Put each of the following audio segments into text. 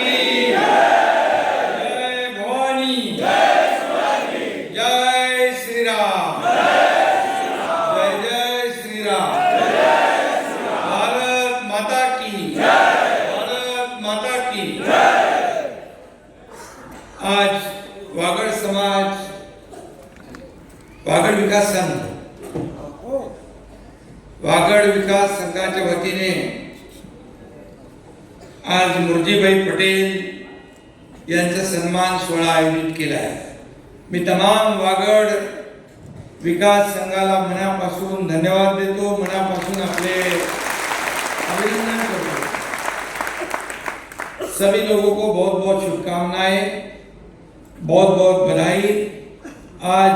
की जय भवानी जय श्री राम जय जय श्री राम भारत माता की भारत माता की। आज वागड़ समाज वागड़ विकास संघ वागड़ विकास संघाच्या वतीने आज मुरजीभाई पटेल यांचा सन्मान सोहळा आयोजित केला आहे। मी तमाम वागड़ विकास संघाला मनापासून धन्यवाद देतो, मनापासून आपले अभिनंदन करतो। सभी लोगों को बहुत बहुत शुभकामनाएं, बहुत बहुत बधाई। आज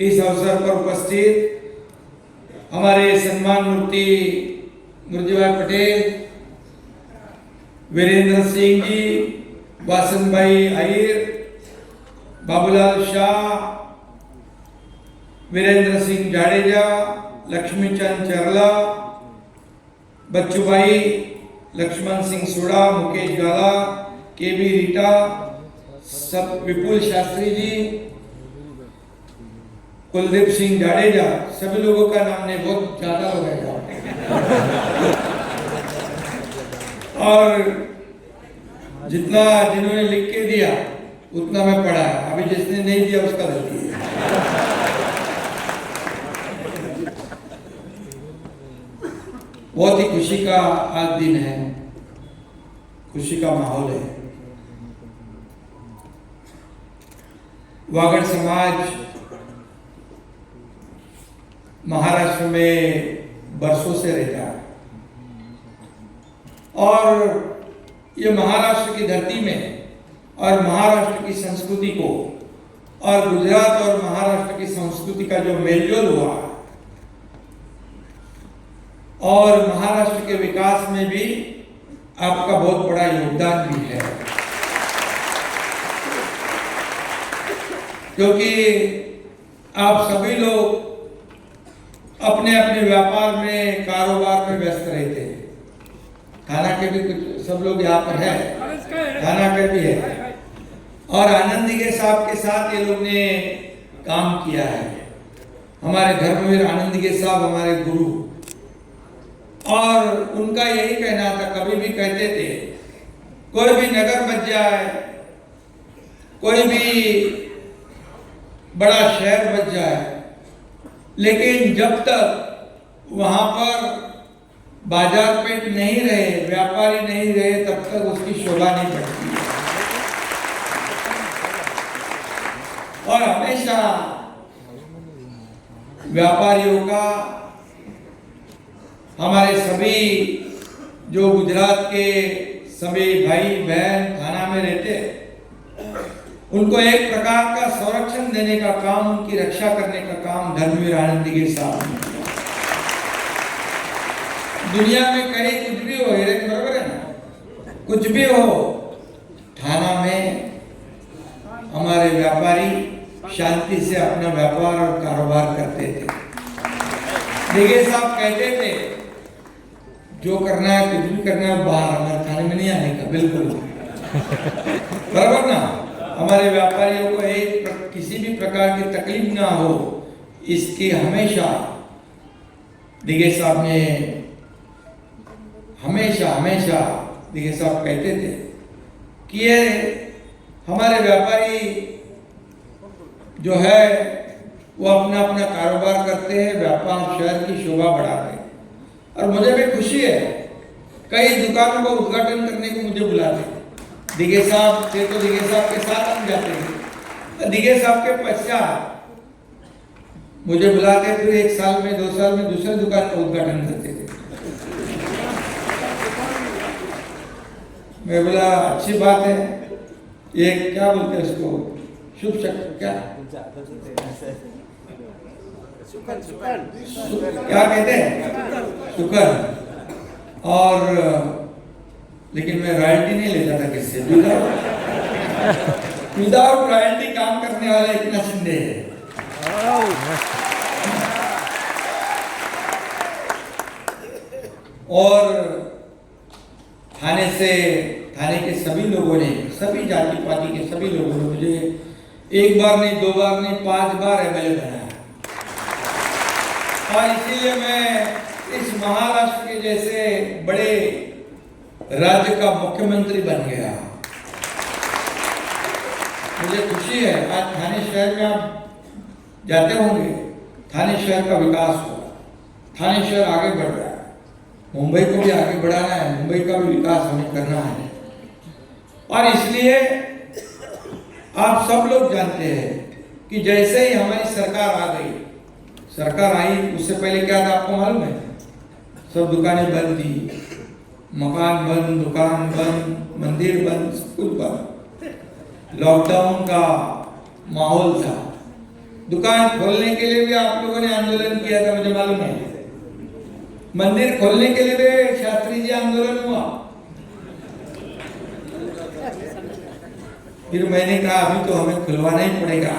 इस अवसर पर उपस्थित हमारे सम्मान मूर्ति मुरजीभाई पटेल, वीरेंद्र सिंह जी, वासन भाई आहिर, बाबूलाल शाह, वीरेंद्र सिंह जाडेजा, लक्ष्मीचंद चरला, बच्चू भाई, लक्ष्मण सिंह सोड़ा, मुकेश गाला, केबी रीटा, सब विपुल शास्त्री जी, कुलदीप सिंह जाडेजा, सभी लोगों का नाम नहीं, बहुत ज्यादा हो गया और जितना जिन्होंने लिख के दिया उतना मैं पढ़ा, अभी जिसने नहीं दिया उसका गलती है। बहुत ही खुशी का आज दिन है, खुशी का माहौल है। वागड़ समाज महाराष्ट्र में बरसों से रहता है और ये महाराष्ट्र की धरती में और महाराष्ट्र की संस्कृति को और गुजरात और महाराष्ट्र की संस्कृति का जो मेलजोल हुआ और महाराष्ट्र के विकास में भी आपका बहुत बड़ा योगदान भी है, क्योंकि आप सभी लोग अपने अपने व्यापार में कारोबार में व्यस्त रहते हैं। थाना के भी कुछ सब लोग यहाँ पर है, थाना के भी है और आनंदी के साहब के साथ ये लोग ने काम किया है। हमारे धर्मवीर आनंदी के साहब हमारे गुरु, और उनका यही कहना था, कभी भी कहते थे कोई भी नगर बच जाए, कोई भी बड़ा शहर बच जाए, लेकिन जब तक वहां पर बाजार पेट नहीं रहे, व्यापारी नहीं रहे, तब तक उसकी शोभा नहीं बढ़ती। और हमेशा व्यापारियों का, हमारे सभी जो गुजरात के सभी भाई बहन थाना में रहते, उनको एक प्रकार का संरक्षण देने का काम, उनकी रक्षा करने का काम धर्मवीर आनंदी के साथ में। दुनिया में कहीं कुछ भी हो, बराबर है ना, कुछ भी हो, थाना में हमारे व्यापारी शांति से अपना व्यापार और कारोबार करते थे। दिघे साहब कहते थे जो करना है, कुछ भी करना है, बाहर हमारे थाने में नहीं आने का, बिल्कुल बराबर ना। हमारे व्यापारियों को एक किसी भी प्रकार की तकलीफ ना हो, इसकी हमेशा दिघे साहब ने हमेशा दिघे साहब कहते थे कि ये हमारे व्यापारी जो है वो अपना अपना कारोबार करते हैं, व्यापार शहर की शोभा बढ़ाते हैं। और मुझे भी खुशी है, कई दुकानों का उद्घाटन करने को मुझे बुलाते, दिघे साहब थे तो दिघे साहब के साथ हम जाते थे, दिघे साहब के पश्चात मुझे बुलाते, फिर 1 साल में 2 साल में दूसरे दुकान का उद्घाटन करते थे। मैं बोला अच्छी बात है, ये क्या बोलते हैं उसको, शुभ शक्ति, क्या क्या कहते हैं, शुक्र। और लेकिन मैं रॉयल्टी नहीं लेता था किससे, विदाउट रॉयल्टी काम करने वाला इतना शिंदे है। और थाने से थाने के सभी लोगों ने, सभी जाति पाति के सभी लोगों ने मुझे एक बार नहीं, 2 बार नहीं, 5 बार एमएलए बनाया। और इसीलिए मैं इस महाराष्ट्र के जैसे बड़े राज्य का मुख्यमंत्री बन गया। मुझे खुशी है, आज थाने शहर में आप जाते होंगे, थाने शहर का विकास हुआ, थाने शहर आगे बढ़ रहा है, मुंबई को भी आगे बढ़ाना है, मुंबई का भी विकास हमें करना है। और इसलिए आप सब लोग जानते हैं कि जैसे ही हमारी सरकार आ गई, सरकार आई उससे पहले क्या था आपको मालूम है? सब दुकानें बंद थी, मकान बंद, दुकान बंद, मंदिर बंद, सब कुछ बंद, लॉकडाउन का माहौल था। दुकान खोलने के लिए भी आप लोगों ने आंदोलन किया था, मुझे मालूम है। मंदिर खोलने के लिए भी शास्त्री जी आंदोलन हुआ। फिर मैंने कहा अभी तो हमें खुलवाना ही पड़ेगा,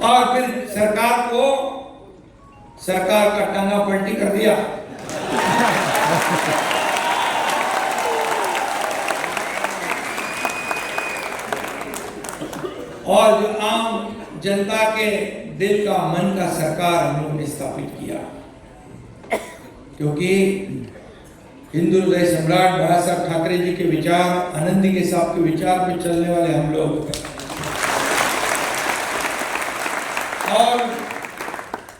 और फिर सरकार का टांगा पलटी कर दिया। और जो आम जनता के दिल का, मन का सरकार हम लोगों ने स्थापित किया, क्योंकि हिंदू हृदय सम्राट बाला साहब ठाकरे जी के विचार, आनंदी के साहब के विचार पे चलने वाले हम लोग, और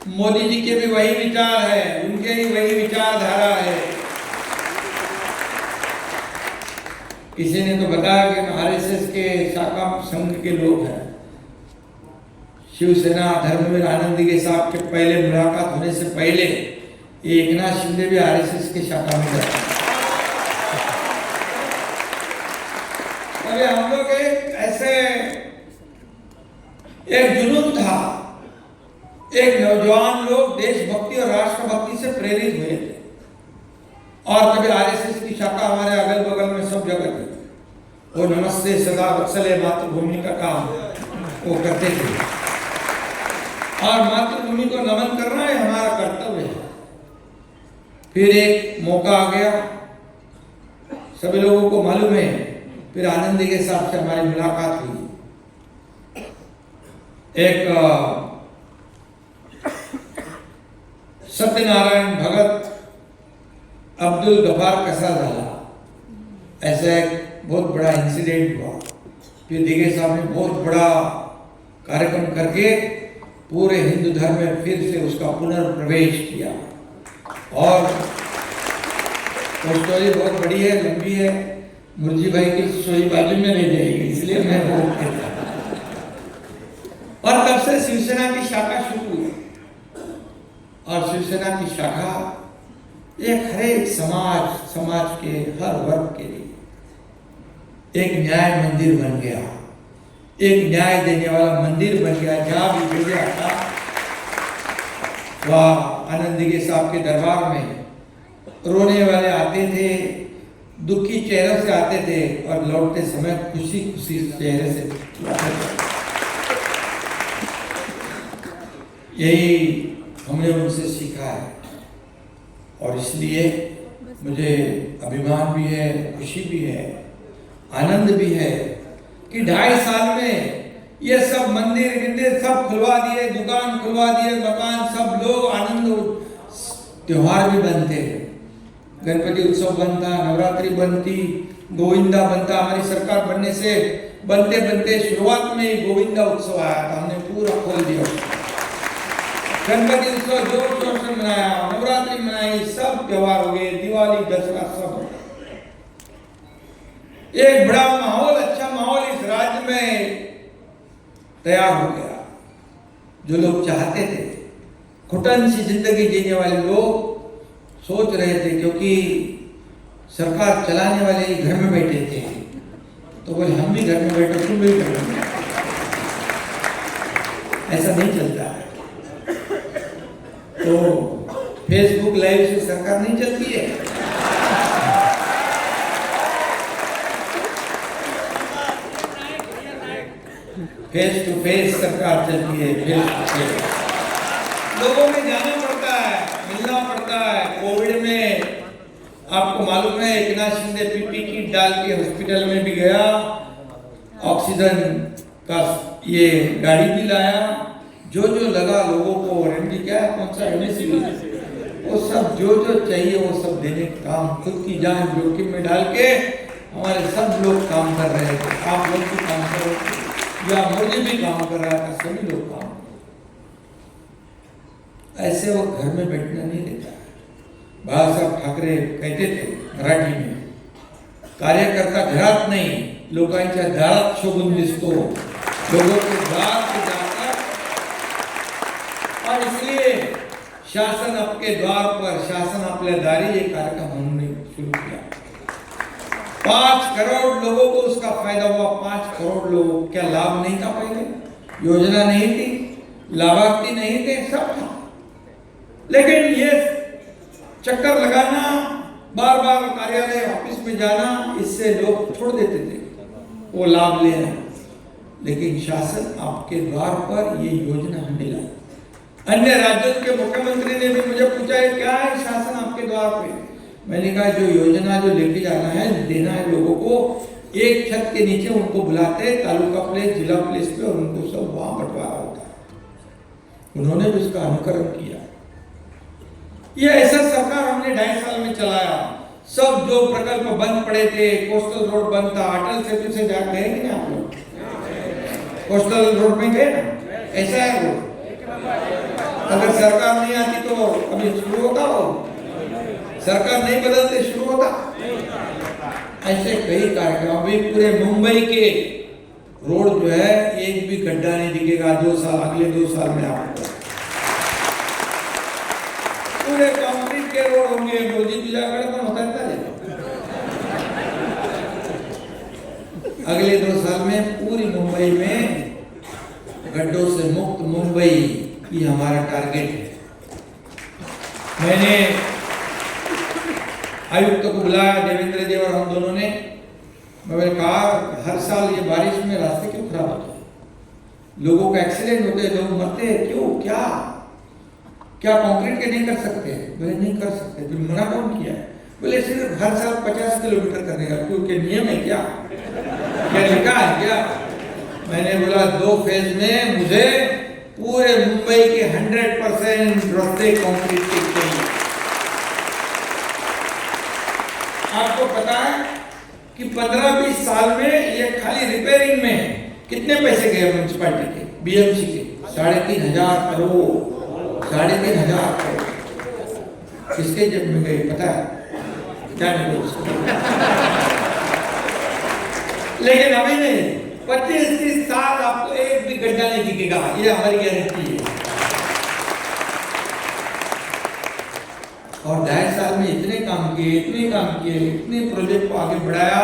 मोदी जी के भी वही विचार है, उनके ही वही विचारधारा है। किसी ने तो बताया कि आरएसएस के शाखा संघ के लोग हैं। शिवसेना धर्मवीर आनंदी के साहब के पहले मुलाकात होने से पहले एकनाथ शिंदे भी आरएसएस के शाखा में गए। अरे हम लोग एक जुनून था, एक नौजवान लोग देशभक्ति और राष्ट्रभक्ति से प्रेरित हुए थे, और तभी आरएसएस की शाखा हमारे अगल बगल में सब जगह थी। वो नमस्ते सदा वत्सले मातृभूमि का काम वो करते थे, और मातृभूमि को नमन करना ही हमारा कर्तव्य है। फिर एक मौका आ गया, सभी लोगों को मालूम है, फिर आनंदी के साथ से हमारी मुलाकात हुई। एक सत्यनारायण भगत अब्दुल गफार कसा झाला, ऐसा एक बहुत बड़ा इंसिडेंट हुआ। फिर दिगे साहब ने बहुत बड़ा कार्यक्रम करके पूरे हिंदू धर्म में फिर से उसका पुनर्प्रवेश किया, और वो स्टोरी बहुत बड़ी है, लंबी है, मुर्जी भाई की स्टोरी बाजू में नहीं जाएगी, इसलिए मैं वो कहता। और तब से शिवसेना की शाखा शुरू हुई, और शिवसेना की शाखा एक हर एक समाज के हर वर्ग के लिए एक न्याय मंदिर बन गया, एक न्याय देने वाला मंदिर बन गया। जहाँ भी भेजा था वह आनंदी के साहब के दरबार में रोने वाले आते थे, दुखी चेहरे से आते थे, और लौटते समय खुशी खुशी चेहरे से लौटते थे। यही हमने उनसे सीखा है, और इसलिए मुझे अभिमान भी है, खुशी भी है, आनंद भी है कि 2.5 साल में ये सब मंदिर विंदिर सब खुलवा दिए, दुकान खुलवा दिए, मकान, सब लोग आनंद, त्योहार भी बनते, गणपति उत्सव बनता, नवरात्रि बनती, गोविंदा बनता। हमारी सरकार बनने से बनते बनते शुरुआत में ही गोविंदा उत्सव आया था, हमने पूरा खोल दिया। गणपति उत्सव जोर शोर से मनाया, नवरात्रि मनाई, सब त्योहार हो गए, दिवाली, दशहरा सब। एक बड़ा माहौल, अच्छा माहौल इस राज्य में तैयार हो गया। जो लोग चाहते थे घुटन सी जिंदगी जीने वाले लोग सोच रहे थे, क्योंकि सरकार चलाने वाले ही घर में बैठे थे, तो बोले हम भी घर में बैठो, तुम भी घर में बैठो। ऐसा नहीं चलता है। तो फेसबुक लाइव से सरकार नहीं चलती है। फेस टू फेस सरकार चलती है, फेस टू फेस। लोगों में जाना पड़ता है, मिलना पड़ता है। कोविड में आपको मालूम है एक नाथ शिंदे पीपी किट डाल के हॉस्पिटल में भी गया, ऑक्सीजन का ये गाड़ी भी लाया, जो लगा लोगों को वारंटी क्या है, कौन सा एमएससी वो सब जो चाहिए वो सब देने का काम खुद की जान जोखिम में डाल के हमारे सब लोग काम कर रहे थे। आप लोग भी काम करो या मोदी भी काम कर रहा था, सभी लोग काम। ऐसे वो घर में बैठना नहीं देता है। बाबा साहब ठाकरे कहते थे मराठी में, कार्यकर्ता घरात नहीं लोकांच्या दारात शोभून दिसतो, लोगों के द्वार पे जाकर। और इसलिए शासन आपके द्वार पर, शासन आपल्या दारी ये कार्यक्रम हमने शुरू किया। 5 करोड़ लोगों को उसका फायदा हुआ। 5 करोड़ लोगों क्या लाभ नहीं था? पहले योजना नहीं थी, लाभार्थी नहीं थे, सब था। लेकिन ये चक्कर लगाना, बार बार कार्यालय ऑफिस में जाना, इससे लोग छोड़ देते थे वो लाभ लेना। लेकिन शासन आपके द्वार पर ये योजना हमने लाई। अन्य राज्यों के मुख्यमंत्री ने भी मुझे पूछा है क्या है शासन आपके द्वार पे। मैंने कहा जो योजना जो लेके जाना है, देना है लोगों को, एक छत के नीचे उनको बुलाते, तालुका प्लेस, जिला प्लेस पे, और उनको सब वहां बंटवारा होता है। उन्होंने भी उसका अनुकरण किया। ये ऐसा सरकार हमने 2.5 साल में चलाया। सब जो प्रकल्प बंद पड़े थे, कोस्टल रोड बंद था, अटल सेतु से जा गए कि आप लोग कोस्टल रोड में गए ना, ऐसा है वो। अगर सरकार नहीं आती तो अभी शुरू होता, वो सरकार नहीं बदलते शुरू होता। ऐसे कई कार्यक्रम। अभी पूरे मुंबई के रोड जो है एक भी गड्ढा नहीं दिखेगा 2 साल, अगले 2 साल में आपको पूरे कंक्रीट के रोड होंगे। मोदी जी जाकर तो होता है अगले 2 साल में पूरी मुंबई में गड्ढों से मुक्त मुंबई की हमारा टारगेट है। मैंने आयुक्त को बुलाया, देवेंद्र जी और हम दोनों ने। मैंने कहा हर साल ये बारिश में रास्ते क्यों खराब होते हैं, लोगों का एक्सीडेंट होते हैं, लोग मरते हैं, क्यों? क्या कंक्रीट के नहीं कर सकते? बोले नहीं कर सकते। फिर मना कौन किया है? बोले सिर्फ हर साल 50 किलोमीटर करने का, क्योंकि नियम है क्या लिखा है क्या? मैंने बोला 2 फेज में मुझे पूरे मुंबई के 100% रास्ते कंक्रीट के चाहिए। आपको पता है कि 15-20 साल में ये खाली रिपेयरिंग में कितने पैसे गए म्युनिसिपैलिटी के, बीएमसी के? 3,500 करोड़। 3,500 करोड़ किसके जेब में गए पता है? जाने दो उसको। लेकिन अभी नहीं, 25-30 साल आपको एक भी गड्ढा नहीं दिखेगा, ये हमारी गारंटी है। और 2.5 साल में इतने काम किए, इतने प्रोजेक्ट को आगे बढ़ाया।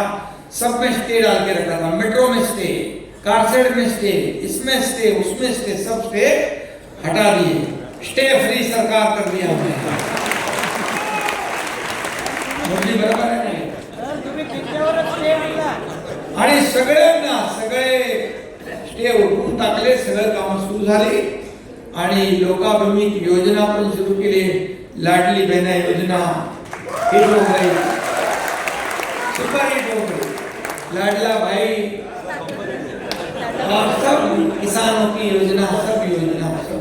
सब में स्टे डाल के रखा था, मेट्रो में स्टे, कारसेड में स्टे, इसमें स्टे, उसमें स्टे, सब स्टे हटा दिए। स्टे फ्री सरकार कर दिया हमने। मोदी बरोबर आहे नाही? आणि सगळ्यांना सगळे स्टे उठून टाकले, सगळं काम सुरू झाली आणि लोकाभिमुख योजना पण सुरू केली। लाडली बहना योजना हिट हो गई, सुपर हिट हो गई। लाडला भाई और सब किसानों की योजना, सब योजना, सब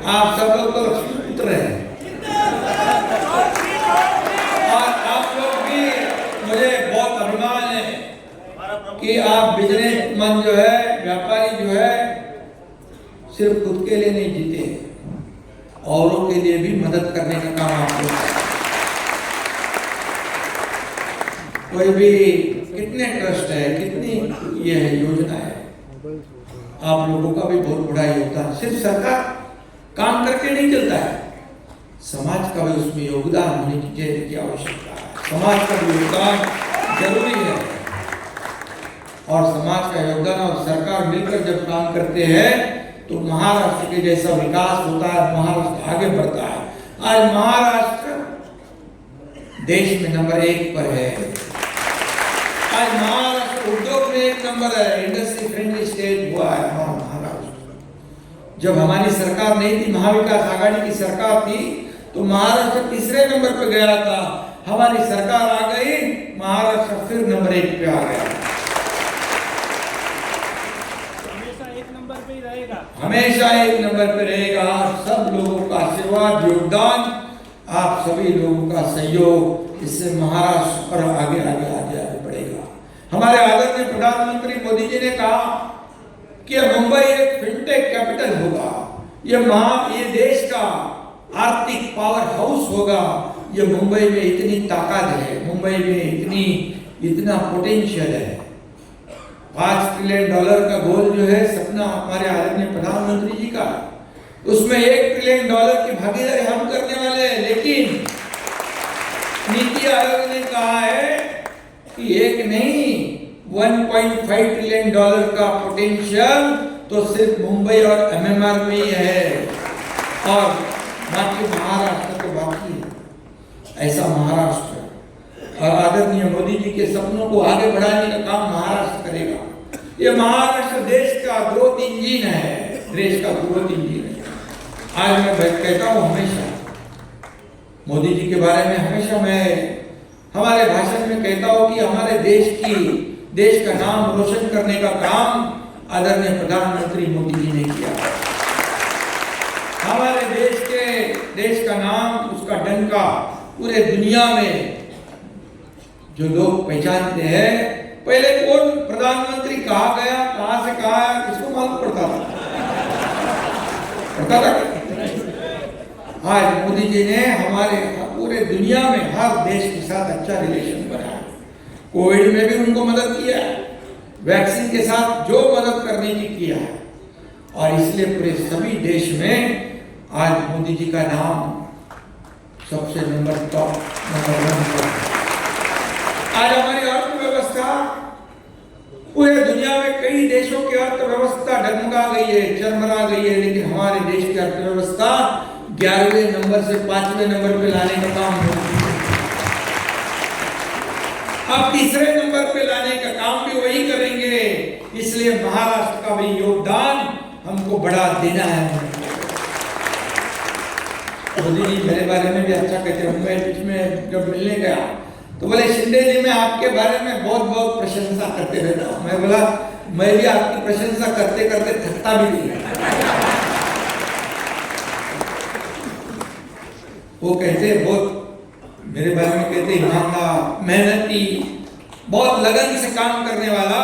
आप सब लोग तो पुत्र हैं। और आप लोग भी, मुझे बहुत अभिमान है कि आप बिजनेसमैन जो है, व्यापारी जो है, सिर्फ खुद के लिए नहीं जीते, औरों के लिए भी मदद करने का काम आप लोग। कोई भी कितने ट्रस्ट है, कितनी ये है योजना है, आप लोगों का भी बहुत बड़ा योगदान। सिर्फ सरकार काम करके नहीं चलता है, समाज का भी उसमें योगदान होने की आवश्यकता है। समाज का भी योगदान जरूरी है, और समाज का योगदान और सरकार मिलकर जब काम करते हैं तो महाराष्ट्र के जैसा विकास होता है, महाराष्ट्र आगे बढ़ता है। आज महाराष्ट्र देश में नंबर 1 पर है। आज महाराष्ट्र उद्योग में 1 नंबर है, इंडस्ट्री फ्रेंडली स्टेट हुआ है महाराष्ट्र। जब हमारी सरकार नहीं थी, महाविकास आघाड़ी की सरकार थी, तो महाराष्ट्र तीसरे नंबर पे गया था। हमारी सरकार आ गई, महाराष्ट्र फिर नंबर 1 पे आ गया। हमेशा 1 नंबर पे ही रहेगा, हमेशा 1 नंबर पे रहेगा। सब लोगों का आशीर्वाद, योगदान, आप सभी लोगों का सहयोग, इससे महाराष्ट्र और आगे आगे आगे आगे बढ़ेगा। हमारे आदरणीय प्रधानमंत्री मोदी जी ने कहा कि मुंबई एक फिनटेक कैपिटल होगा, ये देश का आर्थिक पावर हाउस होगा। ये मुंबई में इतनी ताकत है, मुंबई में इतना पोटेंशियल है। $5 ट्रिलियन का गोल जो है, सपना हमारे आदरणीय प्रधानमंत्री जी का, उसमें $1 ट्रिलियन की भागीदारी हम करने वाले हैं। लेकिन नीति आयोग ने कहा है कि एक नहीं, $1.5 ट्रिलियन का पोटेंशियल तो सिर्फ मुंबई और MMR में ही है, और बाकी महाराष्ट्र तो बाकी है। ऐसा महाराष्ट्र और आदरणीय मोदी जी के सपनों को आगे बढ़ाने का काम महाराष्ट्र करेगा। ये महाराष्ट्र देश का ग्रोथ इंजन है, देश का ग्रोथ इंजन है। आज मैं कहता हूँ, हमेशा मोदी जी के बारे में हमेशा मैं हमारे भाषण में कहता हूँ कि हमारे देश का नाम रोशन करने का काम आदरणीय प्रधानमंत्री मोदी जी ने किया। हमारे देश का नाम, उसका डंका पूरे दुनिया में जो लोग पहचानते हैं। पहले कौन प्रधानमंत्री कहा गया, कहां से कहा, किसको मालूम पड़ता था? आज मोदी जी ने हमारे पूरे दुनिया में हर देश के साथ अच्छा रिलेशन बनाया। कोविड में भी उनको मदद किया, वैक्सीन के साथ जो मदद करने की किया है, और इसलिए पूरे सभी देश में आज मोदी जी का नाम सबसे नंबर 1 पर। आज हमारी अर्थव्यवस्था पूरे दुनिया में कई देशों की अर्थव्यवस्था डगमगा गई है, चरमरा गई है, लेकिन हमारे देश की अर्थव्यवस्था 11वें नंबर से 5वें नंबर पे लाने का काम हो रहा है। अब तीसरे नंबर पे लाने का काम भी वही करेंगे। इसलिए महाराष्ट्र का भी योगदान हमको बढ़ा देना है। मोदी जी मेरे बारे में भी अच्छा कहते हैं। मैं बीच में जब मिलने गया तो बोले, शिंदे जी मैं आपके बारे में बहुत बहुत प्रशंसा करते रहता हूँ। मैं बोला, मैं भी आपकी प्रशंसा करते करते थकता भी नहीं। वो कहते बहुत मेरे बारे में कहते, ईमानदार, मेहनती, बहुत लगन से काम करने वाला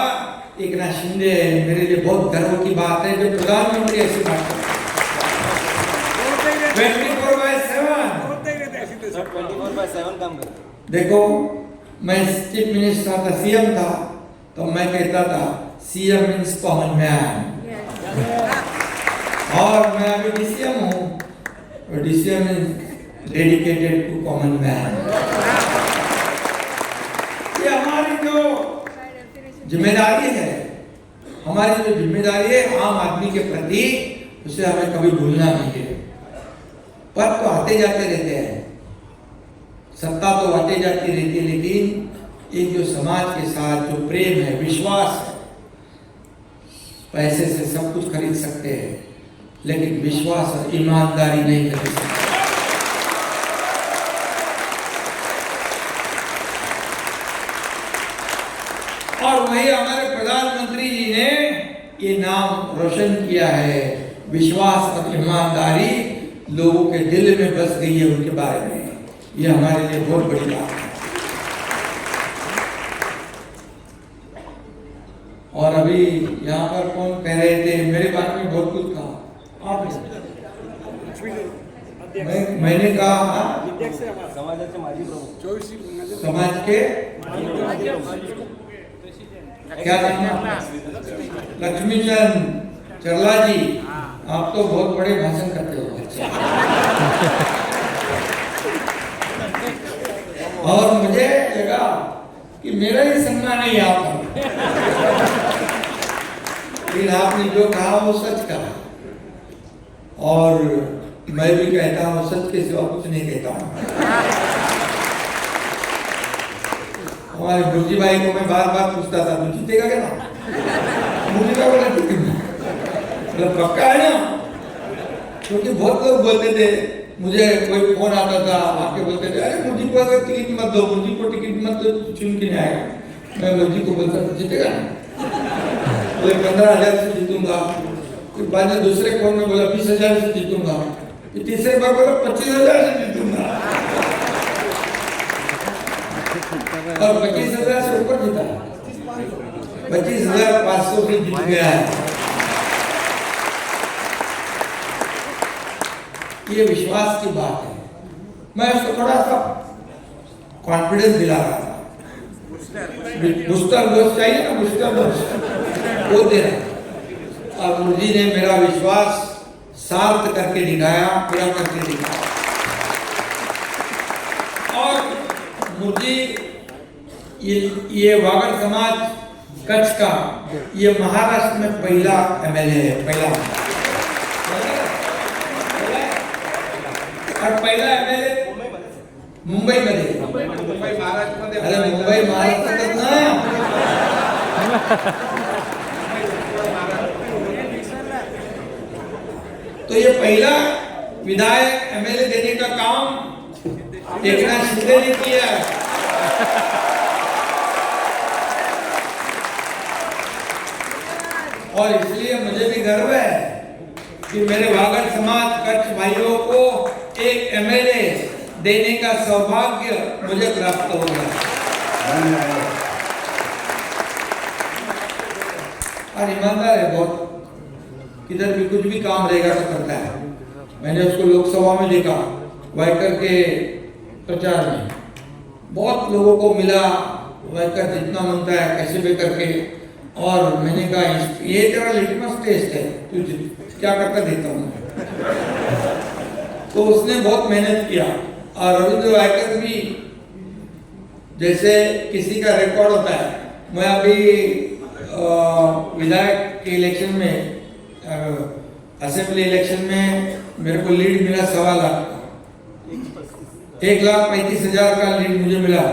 एकनाथ शिंदे है। मेरे लिए बहुत गर्व की बात है जब प्रधानमंत्री ऐसी बात करते। 24/7 काम करते। देखो, मैं चीफ मिनिस्टर था, CM था, तो मैं कहता था CM मीन्स कॉमन मैन, और मैं अभी DCM हूँ, DCM means dedicated to common man. ये हमारी जो जिम्मेदारी है, आम आदमी के प्रति, उसे हमें कभी भूलना नहीं है। पद तो आते जाते रहते हैं, सत्ता तो आते जाती रहती है, लेकिन एक जो समाज के साथ जो प्रेम है, विश्वास है, पैसे से सब कुछ खरीद सकते हैं, लेकिन विश्वास और ईमानदारी नहीं खरीद सकते। और वही हमारे प्रधानमंत्री जी ने ये नाम रोशन किया है। विश्वास और ईमानदारी लोगों के दिल में बस गई है उनके बारे में। ये हमारे लिए बहुत बड़ी बात है। और अभी यहाँ पर कौन कह रहे थे, मेरे बारे में बहुत कुछ कहा आपने। मैंने कहा समाज के क्या नाम, लक्ष्मीचंद चरला जी, आप तो बहुत बड़े भाषण करते हो। और मुझे लगा कि मेरा ही सम्मान नहीं आता, लेकिन आपने जो कहा वो सच कहा, और मैं भी कहता हूँ सच के सिवा कुछ नहीं कहता हूँ। हमारे गुरुजी भाई को मैं बार बार पूछता था, तू जीतेगा क्या ना? मुझे क्या बोला, मतलब पक्का है ना? क्योंकि बहुत लोग बोलते थे मुझे कोई फोन आता था, आके बोलते थे अरे मुझे को अगर टिकट मत दो, मुझे को टिकट मत दो, चुन के नहीं आएगा। मैं मुझे को बोलता था जीतेगा ना, बोले 15,000 से जीतूंगा। फिर बाद में दूसरे फोन में बोला 20,000 से जीतूंगा। फिर तीसरे बार बोला 25,000 से जीतूंगा और 25,000 से ऊपर जीता, 25,500 से जीत गया है। ये विश्वास की बात है। मैं उसको थोड़ा सा कॉन्फिडेंस दिला रहा था, बूस्टर डोज चाहिए ना, बूस्टर डोज वो दे रहा। और मुरजी ने मेरा विश्वास सार्थ करके दिखाया, पूरा करके दिखाया। और मुरजी ये वागड़ समाज कच्छ का ये महाराष्ट्र में पहला एमएलए है, पहला और पहला एमएलए मुंबई मध्ये, मुंबई महाराष्ट्र मध्ये, अरे मुंबई महाराष्ट्रात ना, तो ये पहला विधायक एमएलए देने का काम एकनाथ शिंदे ने किया है। और इसलिए मुझे भी गर्व है कि मेरे वागड़ समाज कच्छ भाइयों को एक एमएलए देने का सौभाग्य मुझे प्राप्त हो गया। और ईमानदार है बहुत, किधर भी कुछ भी काम रहेगा तो करता है। मैंने उसको लोकसभा में देखा, वाइकर के प्रचार में बहुत लोगों को मिला, वाइकर जितना मनता है कैसे भी करके। और मैंने कहा ये तेरा लिटमस टेस्ट है, तू क्या करता देता हूँ। तो उसने बहुत मेहनत किया। और रविंद्र वाइकर भी, जैसे किसी का रिकॉर्ड होता है, मैं अभी विधायक के इलेक्शन में, असेंबली इलेक्शन में मेरे को लीड मिला 1.25 लाख, 1,35,000 का लीड मुझे मिला।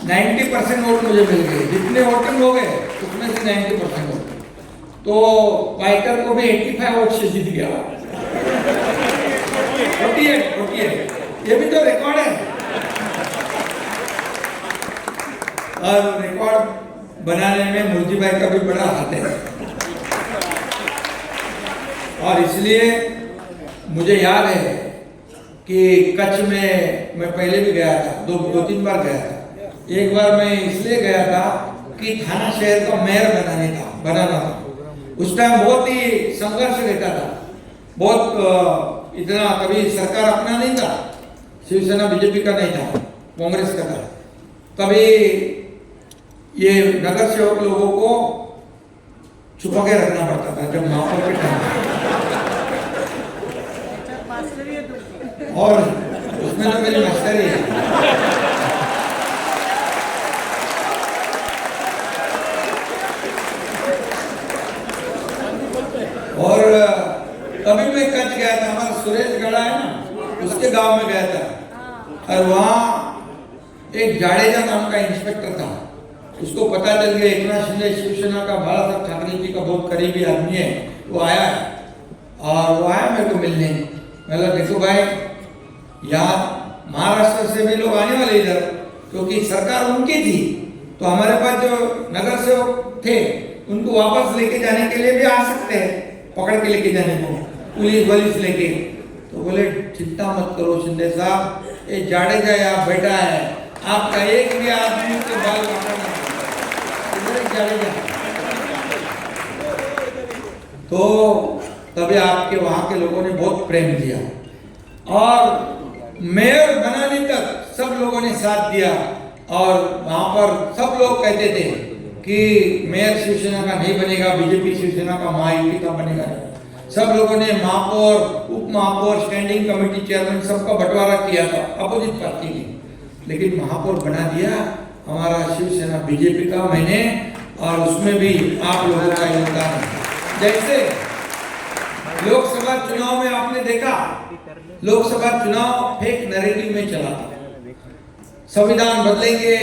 90% वोट मुझे मिल गए, जितने वोटिंग हो गए उसमें से 90% वोट। तो वाइकर को भी 85 वोट से जीत गया। 48, ये भी तो रिकॉर्ड है। और रिकॉर्ड बनाने में मुरजी भाई का भी बड़ा हाथ है। और इसलिए मुझे याद है कि कच्छ में मैं पहले भी गया था, 2-3 बार गया था। एक बार मैं इसलिए गया था कि थाना शहर का मेयर बनाना था। उस टाइम बहुत ही संघर्ष रहता था, बहुत इतना कभी सरकार अपना नहीं था, शिवसेना बीजेपी का नहीं था, कांग्रेस का था। कभी ये नगर सेवक लोगों को छुपा के रखना पड़ता था जब महापौर के टाइम, और उसमें तो मेरी मास्टरी है। और कभी मैं कच्छ गया था, हमारा सुरेश गड़ा है ना, उसके गांव में गया था। और वहाँ एक जाडेजा नाम का इंस्पेक्टर था। उसको पता चल गया एकनाथ शिंदे शिवसेना का, बाला साहब ठाकरे जी का बहुत करीबी आदमी है। वो आया और वो आया मेरे को मिलने। मैं देखो भाई, यहाँ महाराष्ट्र से भी लोग आने वाले इधर, क्योंकि सरकार उनकी थी, तो हमारे पास जो नगर सेवक थे उनको वापस लेके जाने के लिए भी आ सकते हैं, पकड़ के लेके जाने को, पुलिस लेके। तो बोले चिंता मत करो शिंदे साहब, ये जाडेजा यहाँ बैठा है, आपका एक भी आदमी के बाल काटा नहीं। जाडेजा तो तभी आपके वहां के लोगों ने बहुत प्रेम दिया, और मेयर बनाने तक सब लोगों ने साथ दिया। और वहां पर सब लोग कहते थे कि मेयर शिवसेना का नहीं बनेगा, बीजेपी शिवसेना का महायुति का बनेगा। सब लोगों ने महापौर, उप महापौर, स्टैंडिंग कमेटी चेयरमैन सबका बंटवारा किया था अपोजिट पार्टी ने, लेकिन महापौर बना दिया हमारा शिवसेना बीजेपी का मैंने, और उसमें भी आप लोगों का योगदान है। जैसे लोकसभा चुनाव में आपने देखा, लोकसभा चुनाव फेक नैरेटिव में चला था, संविधान बदलेंगे,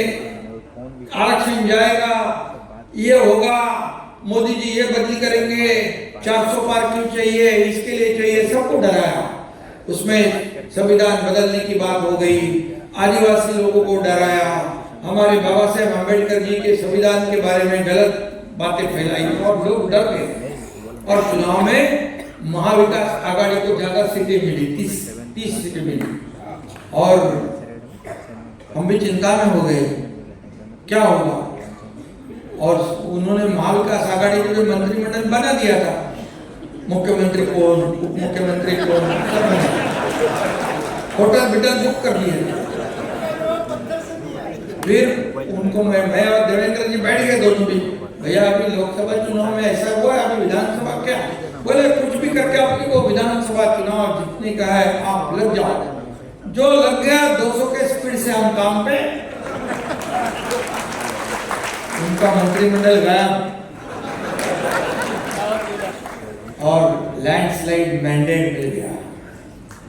आरक्षण जाएगा, ये होगा, मोदी जी ये बदली करेंगे, 400 पार क्यों चाहिए, इसके लिए चाहिए, सबको डराया। उसमें संविधान बदलने की बात हो गई, आदिवासी लोगों को डराया, हमारे बाबा साहेब अम्बेडकर जी के संविधान के बारे में गलत बातें फैलाई और लोग डर गए। और चुनाव में महाविकास आघाड़ी को ज्यादा सीटें मिली, 30 सीटें मिली और हम भी चिंता में हो गए क्या होगा। और उन्होंने महाविकास आघाड़ी को जो मंत्रिमंडल बना दिया था, मुख्यमंत्री कौन, उप मुख्यमंत्री कौन, होटल बिटल बुक कर दिए। फिर उनको मैं और देवेंद्र जी बैठ गए दोनों भी, भैया अभी लोकसभा चुनाव में ऐसा हुआ है, अभी विधानसभा क्या, बोले कुछ भी करके आपकी को विधानसभा चुनाव जीतने का है, आप लग जाओ। जो लग गया 200 के स्पीड से हम काम पे, उनका मंत्रिमंडल गया और लैंडस्लाइड मैंडेट मिल गया।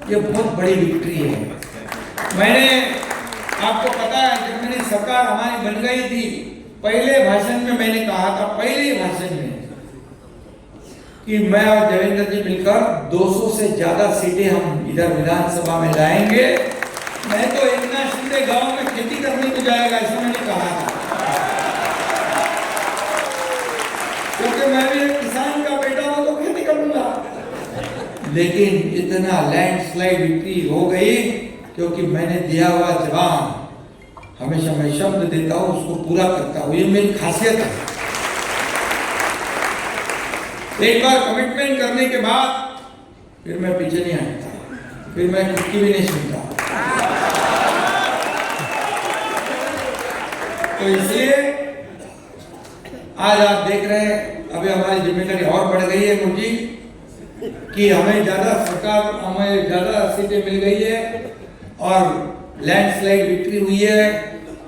ये बहुत बड़ी विक्ट्री है। मैंने आपको पता है जब मेरी सरकार हमारी बन गई थी, पहले भाषण में मैंने कहा था, पहले भाषण में, कि मैं और देवेंद्र जी मिलकर 200 से ज्यादा सीटें हम इधर विधानसभा में लाएंगे। मैं तो एक ना सीधे गांव में खेती करने को जाएगा ऐसा मैंने कहा था, क्योंकि मैं भी एक किसान का बेटा हूं तो खेती करूंगा। लेकिन इतना लैंडस्लाइड विक्ट्री हो गई क्योंकि मैंने दिया हुआ जवाब, हमेशा मैं शब्द देता हूं उसको पूरा करता हूं, ये मेरी खासियत है। एक बार कमिटमेंट करने के बाद फिर मैं पीछे नहीं हटता, फिर मैं किसकी भी नहीं सुनता। तो इसलिए आज आप देख रहे हैं अभी हमारी जिम्मेदारी और बढ़ गई है मुझे, कि हमें ज्यादा सीटें मिल गई है और लैंडस्लाइड विक्ट्री हुई है।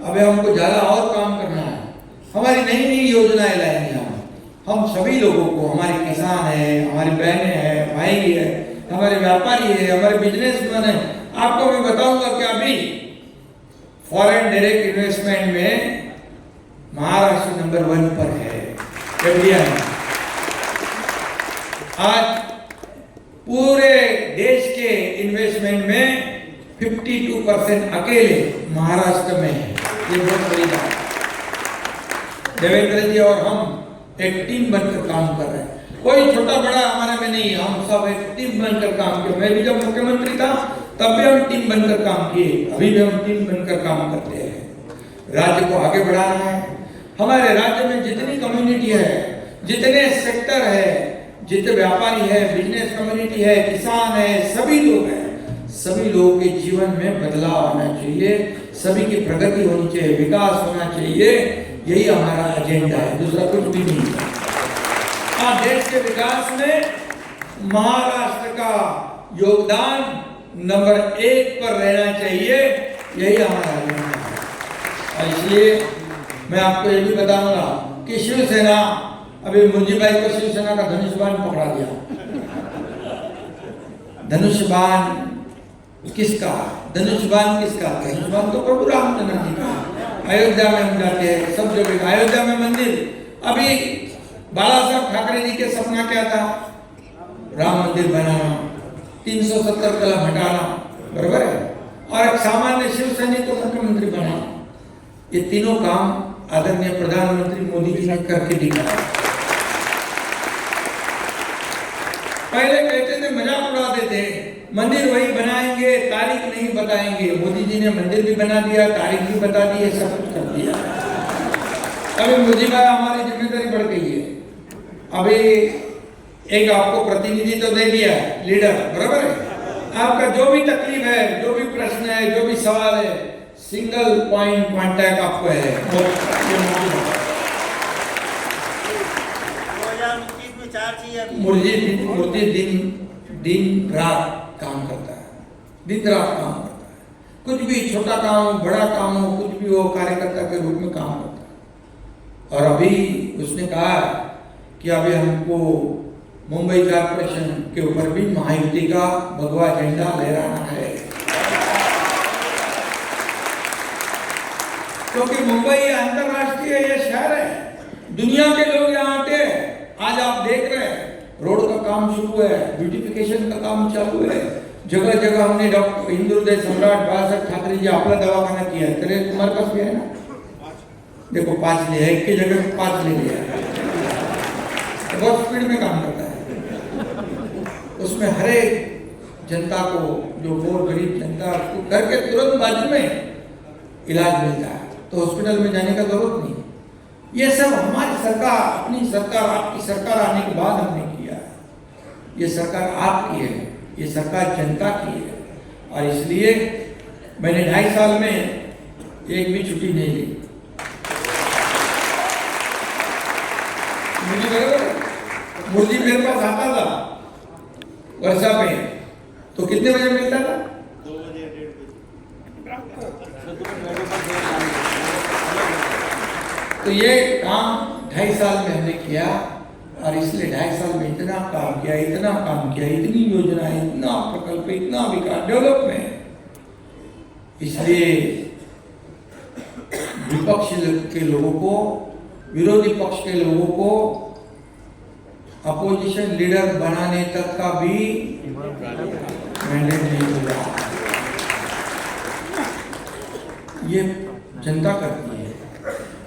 अभी हमको ज्यादा और काम करना है, हमारी नई नई योजनाएं लाएंगे हम सभी लोगों को, हमारे किसान है, हमारी बहनें हैं, भाई है, हमारे व्यापारी है, हमारे बिजनेसमैन है। आपको मैं बताऊंगा कि अभी फॉरेन डायरेक्ट इन्वेस्टमेंट में महाराष्ट्र नंबर 1 पर है, इंडिया है। आज पूरे देश के इन्वेस्टमेंट में 52% अकेले महाराष्ट्र में है। ये बहुत बड़ी बात है। देवेंद्र जी और हम एक टीम बनकर काम कर रहे हैं, कोई छोटा बड़ा हमारे में नहीं, हम सब एक टीम बनकर काम किए। मैं भी जब मुख्यमंत्री था तब भी हम टीम बनकर काम किए, अभी भी हम टीम बनकर काम करते हैं। राज्य को आगे बढ़ाना है। हमारे राज्य में जितनी कम्युनिटी है, जितने सेक्टर है, जितने व्यापारी है, बिजनेस कम्युनिटी है, किसान है, सभी लोग हैं, सभी लोगों के जीवन में बदलाव आना चाहिए, सभी की प्रगति होनी चाहिए, विकास होना चाहिए। यही हमारा एजेंडा है, दूसरा कुछ भी नहीं है। और देश के विकास में महाराष्ट्र का योगदान नंबर 1 पर रहना चाहिए, यही हमारा एजेंडा है। और इसलिए मैं आपको ये भी बताऊंगा कि शिवसेना, अभी मुरजी भाई को शिवसेना का धनुष बाण पकड़ा दिया। धनुष बाण किसका? धनुष बाण किसका? धनुष बाण तो प्रभु रामचंद्र जी का। अयोध्या में हम जाते हैं, सब जगह अयोध्या में मंदिर। अभी बाला साहब ठाकरे जी के सपना क्या था? राम मंदिर बनाना, 370 कलम हटाना, बराबर है, और एक सामान्य शिव सैनिक को मुख्यमंत्री बनाना। ये तीनों काम आदरणीय प्रधानमंत्री मोदी जी ने करके दिखाया। पहले कहते थे, मजाक उड़ाते थे, मंदिर वही बनाएंगे, तारीख नहीं बताएंगे। मोदी जी ने मंदिर भी बना दिया, तारीख भी बता दी है, सब कुछ कर दिया। अभी मोदी भाई हमारी जिम्मेदारी बढ़ गई है। अभी एक आपको प्रतिनिधि तो दे दिया है, लीडर, बराबर है। आपका जो भी तकलीफ है, जो भी प्रश्न है, जो भी सवाल है, सिंगल पॉइंट कांटेक्ट आपको है। 2029 में 4 चीजें मूर्ति दिन रात काम करता है, दिन रात काम करता है। कुछ भी छोटा काम हो, बड़ा काम हो, कुछ भी हो, कार्यकर्ता के रूप में काम करता है। और अभी उसने कहा कि अभी हमको मुंबई कॉर्पोरेशन के ऊपर भी महायुति का भगवा झंडा लहराना है, क्योंकि मुंबई अंतरराष्ट्रीय ये शहर है, दुनिया के लोग यहाँ आते हैं। आज आप देख रहे हैं रोड का काम शुरू है, ब्यूटिफिकेशन का काम चालू है, जगह जगह हमने डॉक्टर हिंदू हृदय सम्राट बाळासाहेब ठाकरे जी आपला दवाखाना किया है, तेरे तुम्हारे पास भी है ना? देखो 5 लिया, एक की जगह पे 5 ले लिया, तो बहुत स्पीड में काम करता है। उसमें हर एक जनता को, जो बहुत गरीब जनता, उसको घर के तुरंत बाजू में इलाज मिलता है, तो हॉस्पिटल में जाने का जरूरत नहीं। ये सब हमारी सरकार, अपनी सरकार, आपकी सरकार आने के बाद हमने किया है। ये सरकार आपकी है, ये सरकार जनता की है, और इसलिए मैंने 2.5 साल में एक भी छुट्टी नहीं ली। मुझे बराबर मुझे मेरे पास आता था वर्षा पे, तो कितने बजे मिलता था? 2 बजे 1:30 बजे। तो ये काम 2.5 साल में हमने किया, और इसलिए 2.5 साल में इतना काम किया, इतना काम किया, इतनी योजना, इतना प्रकल्प, इतना विकास, डेवलपमेंट। इसलिए विपक्ष के लोगों को, विरोधी पक्ष के लोगों को अपोजिशन लीडर बनाने तक का भी मैंडेट नहीं मिला। ये जनता करती है,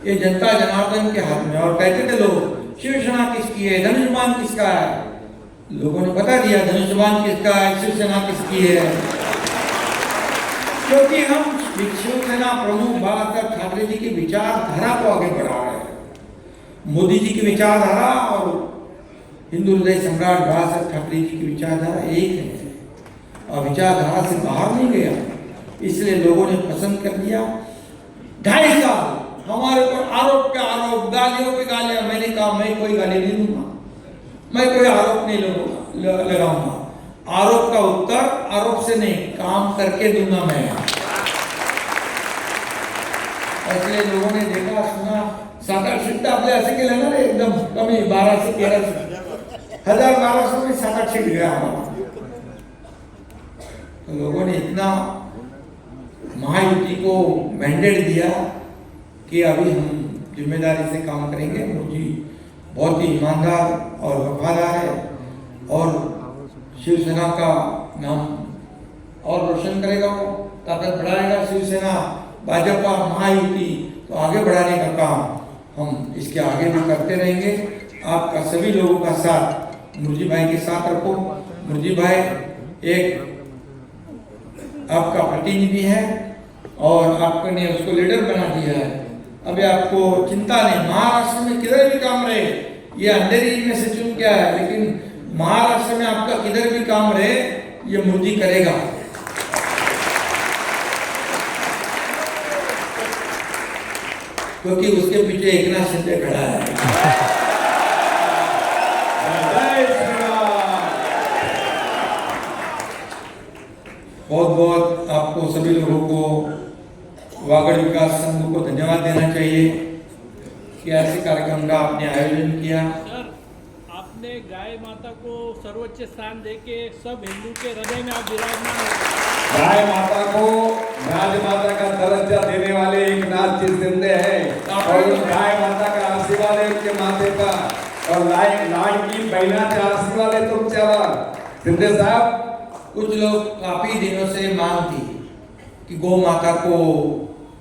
ये जनता जनार्दन के हाथ में। और कहते थे लोग शिवसेना किसकी है, धनुष्यबाण किसका है? लोगों ने बता दिया धनुष्यबाण किसका है, शिवसेना किसकी है। क्योंकि हम शिवसेना प्रमुख बाळासाहेब ठाकरे जी की विचारधारा को आगे बढ़ा रहे हैं। मोदी जी की विचारधारा और हिंदू हृदय सम्राट बाळासाहेब ठाकरे जी की विचारधारा एक है, और विचारधारा से बाहर नहीं गया, इसलिए लोगों ने पसंद कर दिया। 2.5 साल हमारे ऊपर आरोप पे आरोप, गालियों पे गालियां। मैंने कहा मैं कोई गाली नहीं दूंगा, मैं कोई आरोप नहीं लगाऊंगा। आरोप का उत्तर आरोप से नहीं, काम करके दूंगा मैं। इसलिए लोगों ने देखा सुना, 7-8 सीट आपले असे केले ना रे, एकदम कमी 12 से 13 सीट, 1000-1200 में 7-8 सीट गया हमारा। तो लोगों ने इतना महायुति को मैंडेट दिया कि अभी हम जिम्मेदारी से काम करेंगे। मुझे बहुत ही ईमानदार और वफादार है, और शिवसेना का नाम और रोशन करेगा, वो ताकत बढ़ाएगा। शिवसेना भाजपा महायुति तो आगे बढ़ाने का काम हम इसके आगे भी करते रहेंगे। आपका सभी लोगों का साथ मुरजी भाई के साथ रखो। मुरजी भाई एक आपका प्रतिनिधि है, और आपने उसको लीडर बना दिया है। अभी आपको चिंता नहीं, महाराष्ट्र में किधर भी काम रहे, ये अंधेरी में से चुन के आया, लेकिन महाराष्ट्र में आपका किधर भी काम रहे, ये मोदी करेगा। क्योंकि उसके पीछे एकनाथ शिंदे खड़ा है। बहुत बहुत आपको सभी लोगों को, वागड़ विकास संघ को धन्यवाद देना चाहिए कि ऐसे कार्यक्रम का आपने आयोजन किया। आपने गाय माता को सर्वोच्च स्थान देके सब हिंदू के हृदय में आप विराजमान हो। गाय माता को राजमाता का दर्जा देने वाले एकनाथ जी शिंदे हैं, और उस गाय माता का आशीर्वाद है उनके माथे पर, और लाडकी बहनाचा आशीर्वाद है तुमच्यावर शिंदे साहब। कुछ लोग काफी दिनों से मांग थी कि गौ माता को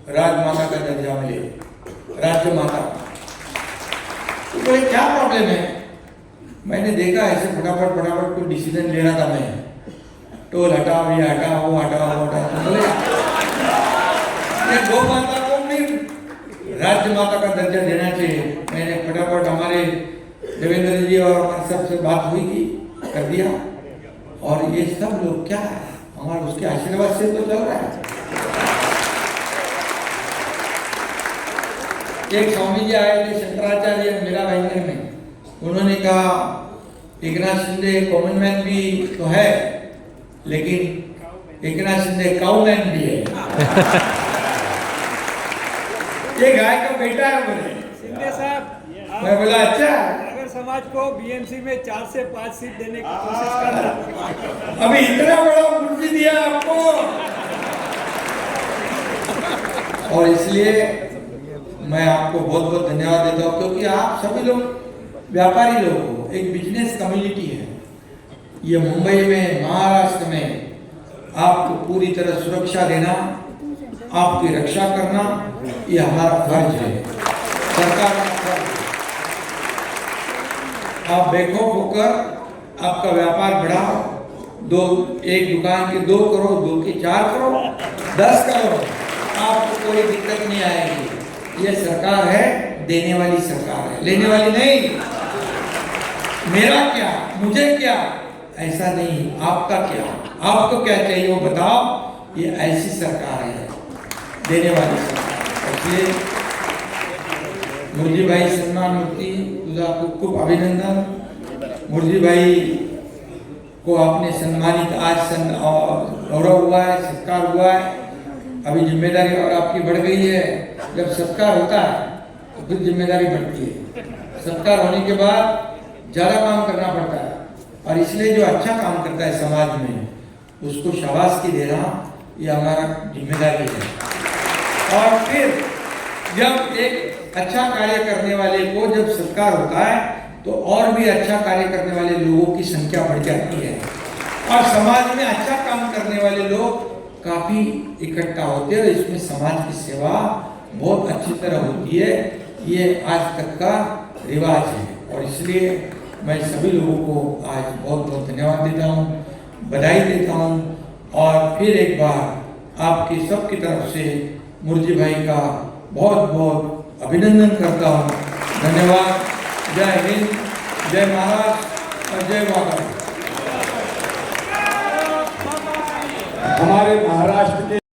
राजमाता का दर्जा मिले, राज्य माता। तो बोले क्या प्रॉब्लम है? मैंने देखा ऐसे फटाफट कोई डिसीजन लेना था। मैं टोल हटाओ, ये हटाओ, वो हटाओ, तो बोले गौ माता को भी राज्य माता का दर्जा देना चाहिए। मैंने फटाफट हमारे देवेंद्र जी और हमारे सबसे बात हुई थी, कर दिया। और ये सब लोग क्या है, हमारे उसके आशीर्वाद से तो चल रहा है। एक स्वामी जी आए थे शंकराचार्य मेरा भाई में, उन्होंने कहा एकनाथ शिंदे कॉमन मैन भी तो है, लेकिन एकनाथ शिंदे काउ मैन भी है। ये गाय का बेटा है बोले। शिंदे साहब, मैं बोला अच्छा, अगर समाज को बीएमसी में 4 से 5 सीट देने की कोशिश करना। अभी इतना बड़ा कुर्सी दिया आपको, और इसलिए मैं आपको बहुत बहुत धन्यवाद देता हूँ, क्योंकि आप सभी लोग व्यापारी लोग हो, एक बिजनेस कम्युनिटी है। ये मुंबई में, महाराष्ट्र में आपको पूरी तरह सुरक्षा देना, आपकी रक्षा करना, ये हमारा फर्ज है, सरकार का फर्ज है। आप बेखौफ होकर आपका व्यापार बढ़ाओ, एक दुकान के 2 करो, 2 के 4 करो, 10 करो, आपको कोई दिक्कत नहीं आएगी। ये सरकार है, देने वाली सरकार है, लेने वाली नहीं। मेरा क्या, मुझे क्या, ऐसा नहीं। आपका क्या, आपको क्या चाहिए वो बताओ। ये ऐसी सरकार है, देने वाली सरकार। इसलिए मुरजी भाई सन्मान मूर्ती, तुझा खूप खूप अभिनंदन। मुरजी भाई को आपने सम्मानित, आज गौरव हुआ है, सत्कार हुआ है। अभी जिम्मेदारी और आपकी बढ़ गई है। जब सत्कार होता है तो फिर जिम्मेदारी बढ़ती है। सत्कार होने के बाद ज़्यादा काम करना पड़ता है, और इसलिए जो अच्छा काम करता है समाज में उसको शाबाशी देना ये हमारा जिम्मेदारी है। और फिर जब एक अच्छा कार्य करने वाले को जब सत्कार होता है तो और भी अच्छा कार्य करने वाले लोगों की संख्या बढ़ जाती है, और समाज में अच्छा काम करने वाले लोग काफी इकट्ठा होते हैं। इसमें समाज की सेवा बहुत अच्छी तरह होती है। ये आज तक का रिवाज है, और इसलिए मैं सभी लोगों को आज बहुत बहुत धन्यवाद देता हूँ, बधाई देता हूँ, और फिर एक बार आपकी सबकी तरफ से मुरजी भाई का बहुत बहुत अभिनंदन करता हूँ। धन्यवाद। जय हिंद, जय महाराष्ट्र और जय माता। हमारे महाराष्ट्र के